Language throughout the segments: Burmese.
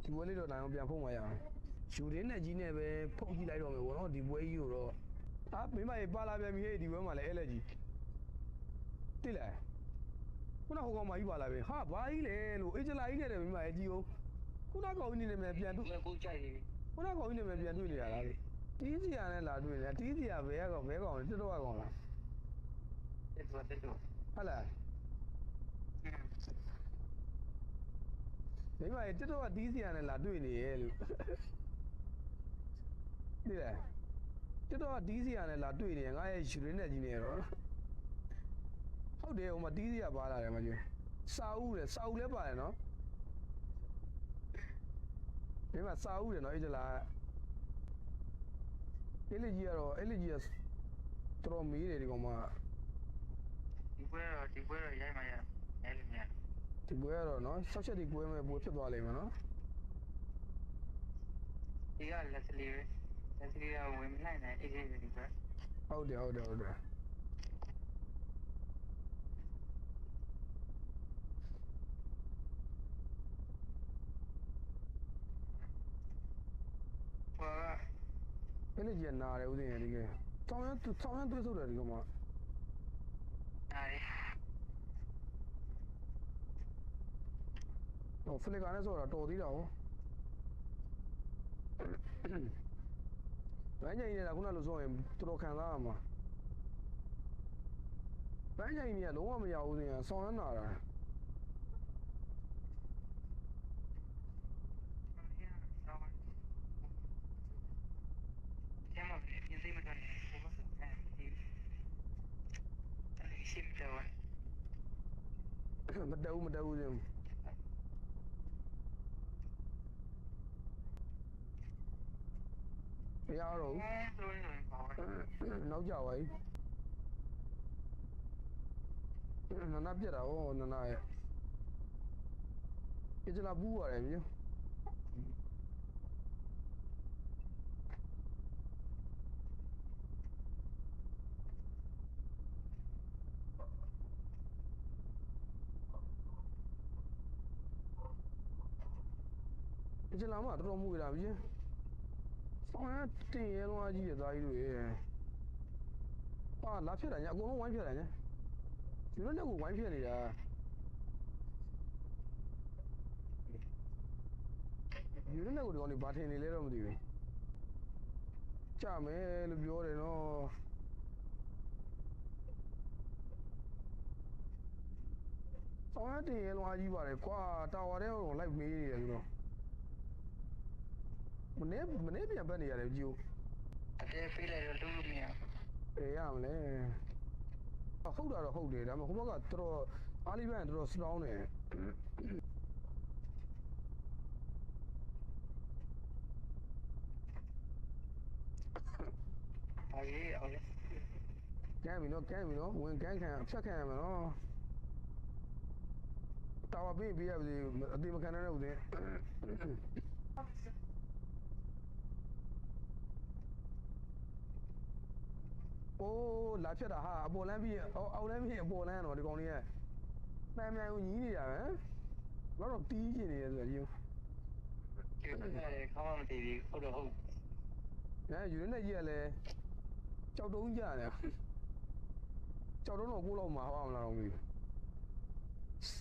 ဒီပွဲလေးတော့နိုင်အောင်ပြန်ဖုံးမရအောင်ယူရင်းနဲ့ကြီးနဲ့ပဲဖုတ်ကြည့်လိုက်တော့မယ်ဗောနော်ဒီပွဲကြီးကိုတော့မိမကြီးပါလာပြန်ပြီဟဲ့ဒီပွဲမှာလည်းအဲ့လက်ကြီးတိလဲခုနဟိုကောင်မကြီးပါလာပြီဟာဘာကြီးလဲလို့အေဂျလာကြီးနဲ့တယ်မိမကြီးကြည့်အောင်ခုနကောင်ကြီးနဲ့ပြန်တွေ့ကိုကြိုက်တယ်ခုနကောင်ကြီးနဲ့ပြန်တွေ့နေရလားလို့တီးစီရနဲ့လာတွေ့နေတီးစီရဘဲကောင်လဲတက်တော့ကောင်လားတက်တော့ဟုတ်လားမိမကြီးတက်တော့တီးစီရနဲ့လာတွေ့နေရဲ့လို့တိလဲတက်တော့တီးစီရနဲ့လာတွေ့နေငါရဲ့ယူရင်းနဲ့ကြီးနေရောဟုတ်တယ်ဟိုမှာတီးစီရပါလာတယ်မကျစာအုပ်လည်းပါတယ်နော်ဒီမှာစာအုပ်တယ်နော်အေဂျလာအဲ့လေကြီးကတော့တော်မေးတယ်ဒီကောင်မဒီပွဲတော့ရိုက်မှရအဲ့လိုများဒီပွဲကတော့နော်ဆောက်ချက်ဒီပွဲမဲ့ပွဲဖြစ်သွားလိမ့်မယ်နော်ဒီကလက်စလီကဝင်မနိုင်တဲ့အေးအေးဒီပွဲဟုတ်တယ်အဲ့လေကြီးနာတယ်ဦးစင်ရဒီကဆောင်းရသွေးဆုပ်တယ်ဒီကောင်မနားတယ်ဟိုဖလီကာနဲ့ဆိုတာတော်သေးတာဟောဘန်းကြိုင်နေတာခုနလိုဆိုရင်တော်ခံစားရမှာဘန်းကြိုင်နေကလုံးဝမရဘူးစင်ရဆောင်းရနာတာကျမလည်းပြင်စိမထွက်နေဘူးဘာလို့အဲဒီရှင်းတော့မတက်ဘူးစင်မရတော့နောက်ကြပါ နာနာပြက်တာဟောနာနာရဲ့အကျလာဘူးရတယ်မြေအကျလာမှာတော်မှုရတာမြေဆောင်းရတင်ရဲလုံးအကြီးရသားကြီးတို့ရဲ့ပါလာဖြစ်တာညအကုန်လုံးဝိုင်းဖြစ်တာညဒီလိုနဲ့ကိုဝိုင်းဖြစ်နေတာဒီလိုနဲ့ကိုဒီကောင်တွေဘာထင်နေလဲတော့မသိဘူးကြမယ်လို့ပြောတယ်နော်ဆောင်းရတင်ရဲလုံးအကြီးပါတယ်ကွာတာဝါတဲ့ကိုလိုက်မေးနေတယ်ဆိုတော့မနေ့ပြန်ပတ်နေရတယ်ကြည့်ဦးအတဲဖေးလိုက်တော့လုံးလို့မရအေးရမလဲဟုတ်တာတော့ဟုတ်တယ်ဒါပေမဲ့ဟိုဘက်ကတော်တော်အားလေးပန်းတော်တော်စတောင်းတယ်အောင်လေကမ်းပြီနော်ဝင်ကမ်းခံဖြတ်ခံရမယ်နော်တာဝပေးရပါစေအတိမခံနိုင်တဲ့ဦးစင်းအိုးလာဖြတ်တာဟာအပေါ်လမ်းပြီးအောက်လမ်းပြီးအပေါ်လမ်းတော့ဒီကောင်လေးကမှန်ဦးညီးနေတာပဲဘာလို့တီးကျင်နေလဲဆိုတော့ယူကျေရတယ်ခေါင်းမတည်ဘူးဟုတ်တော့ဟုတ်ယူရင်းနဲ့ကြီးကလည်းကြောက်တုံးကြတယ်ကြောက်တုံးတော့ကိုလောက်မှာဟောအောင်လာတော့မသိဘူး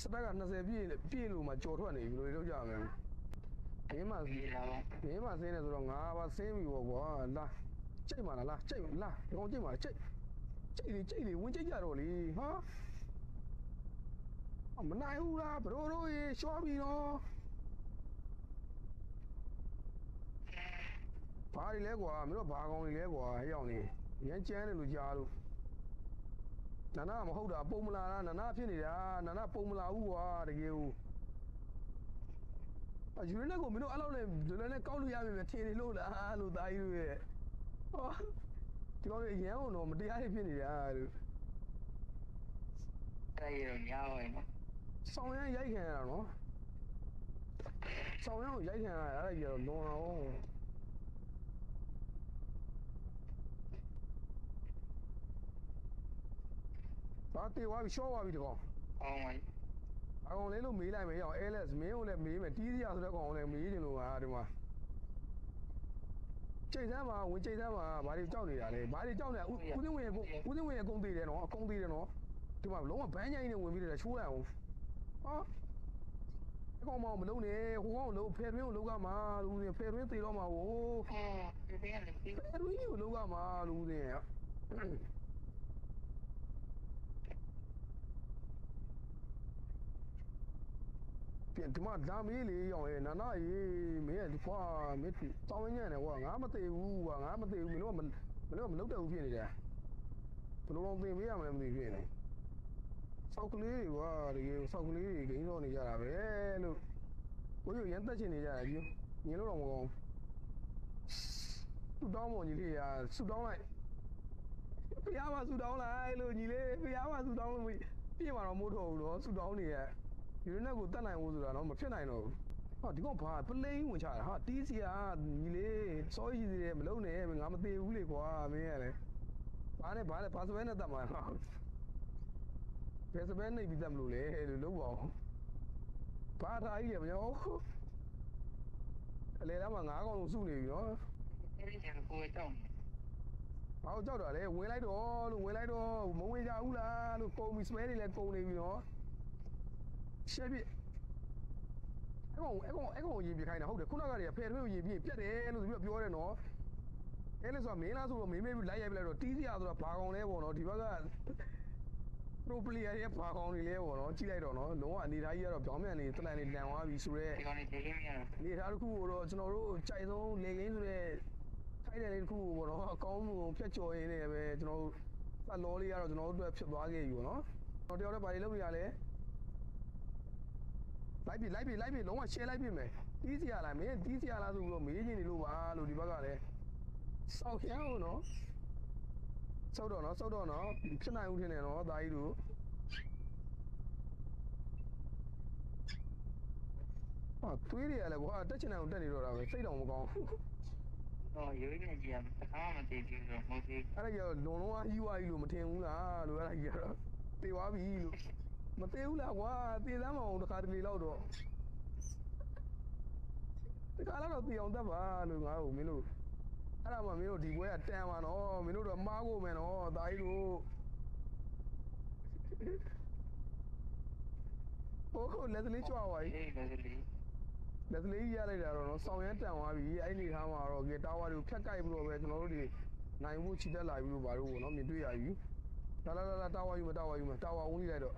စပက်က20ပြည့်လို့မှကြော်ထွက်နေပြီလို့လုပ်ကြမယ်မင်းမဆင်းနေဆိုတော့ငါပါဆင်းပြီပေါ့ကွာလာကြိတ်ပါလားကြိတ်လာဒီကောင်ကြိတ်ပါကြိတ်လေဝင်ကြိတ်ကြတော့လေဟာမနိုင်ဘူးလားဘရိုတို့ရေရှော့ပြီနော်ဘာတွေလဲကွာမင်းတို့ဘာကောင်တွေလဲကွာဟဲ့အောင်နေရမ်းကျန်းတယ်လို့ကြားလို့နာနာမဟုတ်တာပုံမလာတာနာနာဖြစ်နေတာနာနာပုံမလာဘူးကွာတကယ်ကိုယူရင်းနဲ့ကိုမင်းတို့အဲ့လောက်နဲ့ဒီလိုနဲ့ကောက်လို့ရပြီမယ်ထင်နေလို့လားလို့သားကြီးတို့ရဲ့ဟောဒီကောင်တွေအရန်အောင်တော့မတရားဖြစ်နေတာလို့အဲ့ရတော့ညားဝင်နော်ဆောင်းရမ်းရိုက်ခံရတာနော်ဆောင်းရမ်းကိုရိုက်ခံရတာအဲ့ဒါကြီးတော့လွန်အောင်ဘာတေဝါပြီရှော့သွားပြီဒီကောင်အောင်ဝင်ဘာ ဘာကောင်လဲလို့မေးလိုက်မယ်ရအောင် LS မင်းကိုလည်းမေးမယ်တီးစရာဆိုတဲ့ကောင်ကိုလည်းမေးချင်လို့ငါဒီမှာချိန်ဆန်းမှာဝင်ချိန်ဆန်းမှာဘာတွေကြောက်နေတာလဲဘာတွေကြောက်နေတာဦးစင်းဝင်ရဲ့အကုန်သေးတယ်နော်အကုန်သေးတယ်နော်ဒီမှာလုံးဝဘန်းချိုင်းနဲ့ဝင်ပြီးတော့ချိုးလိုက်အောင်ဟာအကောင်မအောင်မလုံးနဲ့ဟိုကောင်လုံးဖယ်တွင်းကိုလုံးကမှာလူတွေဖယ်တွင်းသေးတော့မှာဟို ဒီကနေ့ ဖယ်တွင်းကိုလုံးကမှာလူတွေပြန်ဒီမှာဒါမေးလေရောင်ရဲ့နာနာရေးမင်းကကွာမင်းတောင်းရင်းနဲ့ကွာငါမသေးဘူးကွာငါမသေးဘူးမင်းတို့ကမလုပ်တတ်ဘူးဖြစ်နေတယ်ဘယ်လိုတော့သင်ပေးရမလဲမသိဖြစ်နေဆောက်ကလေးတွေကွာတကယ်ဆောက်ကလေးတွေဂိမ်းတော့နေကြတာပဲလို့ကိုကြီးရန်တက်ချင်နေကြတယ်ကြီးမြင်လို့တော့မကောင်းဆူတောင်းမကြီးလေးကဆူတောင်းလိုက်ဖျားမဆူတောင်းလိုက်လို့ညီလေးဖျားမဆူတောင်းလို့ပြည့်မှာတော့မို့တော့ဘူးတော့ဆူတောင်းနေရယူရက်ကိုတတ်နိုင်ဖို့ဆိုတာတော့မဖြစ်နိုင်တော့ဘူးဟာဒီကောင်ဘာပလိန်ဝင်ချတာဟာတီးစီယာညီလေးစောကြီးစီတယ်မလုံးနဲ့ငါမသေးဘူးလေကွာမင်းရလေဘာစပယ်နဲ့တတ်မှာဘယ်စပယ်နေပြီးတတ်မလို့လေလို့လုံးပါအောင်ဘာထားကြီးရမရောအလေလားမှာငါးကောင်လုံးစုနေပြီနော် အဲ့ဒီကျန်ကိုတောင်း ဘာလို့ကြောက်တာလဲဝင်လိုက်တော့လို့ဝင်လိုက်တော့မဝင်ကြဘူးလားလို့ကုန်ပြီစပယ်တွေလည်းကုန်နေပြီနော်ရှက်ပြအဲ့ကောင်ရင်ပြခိုင်းတာဟုတ်တယ်ခုနကတည်းကဖယ်ထွေးကိုရင်ပြပြတ်တယ်လို့သူပြောတယ်နော်အဲ့လေဆိုမင်းလားဆိုတော့မင်းမေးပြီးလိုက်ရိုက်ပြလိုက်တော့တီးစရာဆိုတော့ဘာကောင်လဲပေါ့နော်ဒီဘက်ကပရိုပလီယာရဲ့ဘာကောင်တွေလဲပေါ့နော်ကြည့်လိုက်တော့နော်လုံးဝအနေထားကြီးကတော့ပြောင်းပြန်နေတလန်နေတန်သွားပြီဆိုတော့ ဒီကောင်လေးလေးမရတော့ အနေထားတစ်ခုကိုတော့ကျွန်တော်တို့ကြိုက်ဆုံးလေကင်းဆိုတဲ့ထိုက်တယ်လေးတစ်ခုကိုပေါ့နော်အကောင်းမှုဖြတ်ကျော်ရင်းနဲ့ပဲကျွန်တော်တို့ပတ်လောလေးကတော့ကျွန်တော်တို့အတွက်ဖြစ်သွားခဲ့ပြီပေါ့နော်ကျွန်တော်တယောက်တည်းဘာတွေလုပ်နေရလဲလိုက်ပြီလုံးဝ share လိုက်ပြီမယ်တီးစီရလားမင်းတီးစီရလားဆိုပြီးတော့မေးချင်နေလို့ပါလို့ဒီဘက်ကလည်းစောက်ရအောင်နော်စောက်တော့နော်ဖြစ်နိုင်ဦးထင်တယ်နော်ဒါကြီးတို့ဟာတွေးရရလဲကွာတက်ချင်တယ်အောင်တက်နေတော့တာပဲစိတ်တော်မကောင်း တော့ရွေးနေကြရတခါမှမတည်ဘူးတော့မဟုတ်သေး အဲ့ဒါကြီးကတော့လွန်လုံးဝကြီးွားကြီးလို့မထင်ဘူးလားလို့အဲ့ဒါကြီးကတော့တေသွားပြီလို့မသေးဘူးလားကွာတေသမ်းမအောင်တစ်ခါတလေလောက်တော့ဒီကလာတော့တေအောင်တတ်ပါလို့ငါ့ကိုမင်းတို့အဲ့ဒါမှမင်းတို့ဒီပွဲကတန်ပါနော်မင်းတို့တော့မှားဖို့မယ်နော်ဒါကြီးတို့ဟိုလက်စလေးချွားသွားပြီ အေးဒါလေး လက်စလေးကြီးရလိုက်တာတော့နော်ဆောင်းရမ်းတန်သွားပြီအဲ့ဒီထားမှာတော့ကေတာဝါတွေကိုဖြတ်ကိုက်ပြီးတော့ပဲကျွန်တော်တို့ဒီနိုင်ဖို့ချီတက်လာပြီးတော့ဘာလို့ပေါ့နော်မြင်တွေ့ရပြီလာတာဝါယူမတာဝါဝင်လိုက်တော့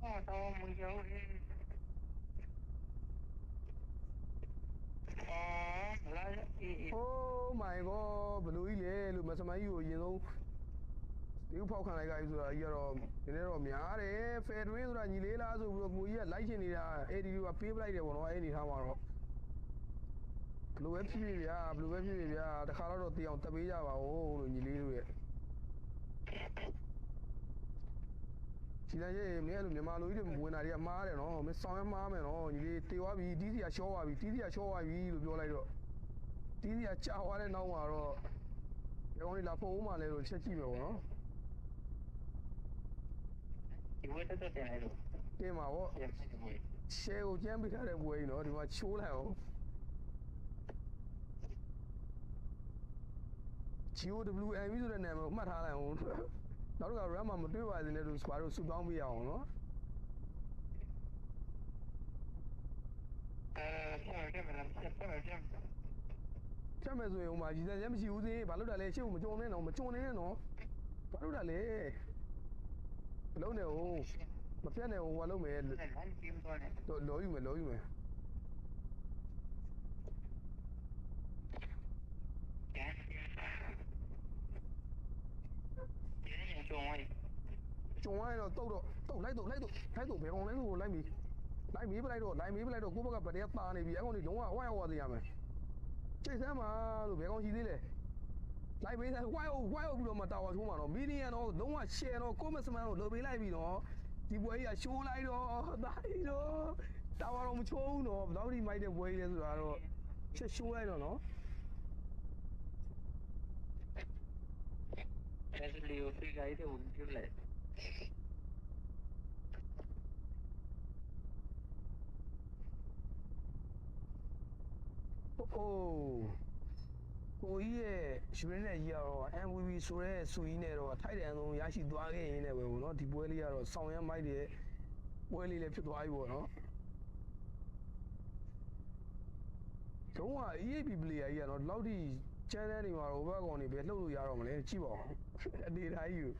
ဟာတော့မကြောက်ဘူးအာလာအေး Oh my god ဘလူကြီးလေလို့မစမိုင်းကြီးကိုအရင်ဆုံးဒီဖောက်ခံလိုက်ကြပြီဆိုတာကြီးကတော့ဒီနေ့တော့များတယ်ဖယ်တွင်းဆိုတာညီလေးလားဆိုပြီးတော့ကိုကြီးကလိုက်ချင်နေတာအဲ့ဒီကပေးပလိုက်တယ်ပေါ့နော်အဲ့ဒီထားမှာတော့ဘလူပဲဖြစ်ဗျာတခါတော့တေးအောင်တက်ပေးကြပါဦးလို့ညီလေးတို့ရဲ့ဒီနေ့မင်းကမြန်မာလူကြီးတွေဝင်တာတွေကမှားတယ်နော်မင်းဆောင်းရမှားမယ်နော်ညီလေးတေးသွားပြီတီးစီကရှော့သွားပြီလို့ပြောလိုက်တော့တီးစီကကြာသွားတဲ့နောက်မှာတော့ဒီကောင်လေးလာဖို့ဦးမှလဲလို့ချက်ကြည့်မယ်ပေါ့နော် ဒီဝတ်တက်တယ်လေလို့ တင်ပါဗော ပြန်ပြန်ဝင် share ကိုကျမ်းပေးထားတဲ့ဘွဲကြီးနော်ဒီမှာချိုးလိုက်အောင် GOWM ဆိုတဲ့နာမည်ကိုမှတ်ထားလိုက်အောင်နောက်တစ်ခါ RAM မှာမတွေ့ပါစေနဲ့လို့စပါတော့ဆူတောင်းပေးရအောင်နော် ပြန်မယ်ဖြတ်မယ်ဆိုရင်ဟိုမှာကြီးစံချက်မရှိဘူးသေးဘာလို့တာလဲရှေ့ကိုမကြုံနဲ့နော်ဘာလို့တာလဲမလုံးနဲ့ဟိုမပြတ်နဲ့ဟိုဘာလုပ်မယ် လမ်းပြင်သွားတယ် လောယူမယ်ကျန်ကျုံဝိုင်း ကျုံရတော့တုတ်လိုက်တော့ဘယ်ကောင်လဲဆိုလိုက်မေးပလိုက်တော့ကိုဘက်ကဗတ်ရဲပါနေပြီအဲ့ကောင်ကြီးလုံးဝဝိုင်းသေးရမယ်ချိန်ဆမ်းပါလို့ဘယ်ကောင်ရှိသေးလဲလိုက်ပေးဆိုင်ဝိုင်းပြီးတော့မှတာဝါချိုးမှာတော့မီလီယံတော့လုံးဝ share တော့ကိုမစမန်ကိုလိုပေးလိုက်ပြီနော်ဒီပွဲကြီးကရှိုးလိုက်တော့ဒါကြီးတော့တာဝါတော့မချိုးဘူးနော်ဘယ်တော့ဒီမိုက်တဲ့ပွဲကြီးလဲဆိုတာတော့ချက်ရှိုးလိုက်တော့နော် အဲ့ဒီလိုဖိကိုင်းတဲ့ဝင်ပြလိုက် အိုးကိုကြီးရဲ့ယူရင်းနဲ့ကြီးကတော့ MVP ဆိုတဲ့ဆူကြီးနဲ့တော့ထိုက်တန်ဆုံးရရှိသွားခဲ့ရင်းနဲ့ပဲပေါ့နော်ဒီပွဲလေးကတော့ဆောင်းရမ်းမိုက်တဲ့ပွဲလေးလည်းဖြစ်သွားပြီပေါ့နော်တော့က EAP player ကြီးကတော့ဒီလောက်ထိချမ်းတဲ့နေမှာတော့ဘက်ကောင်တွေပဲလှုပ်လို့ရတော့မလဲကြည့်ပါဦးအနေထားကြီးကို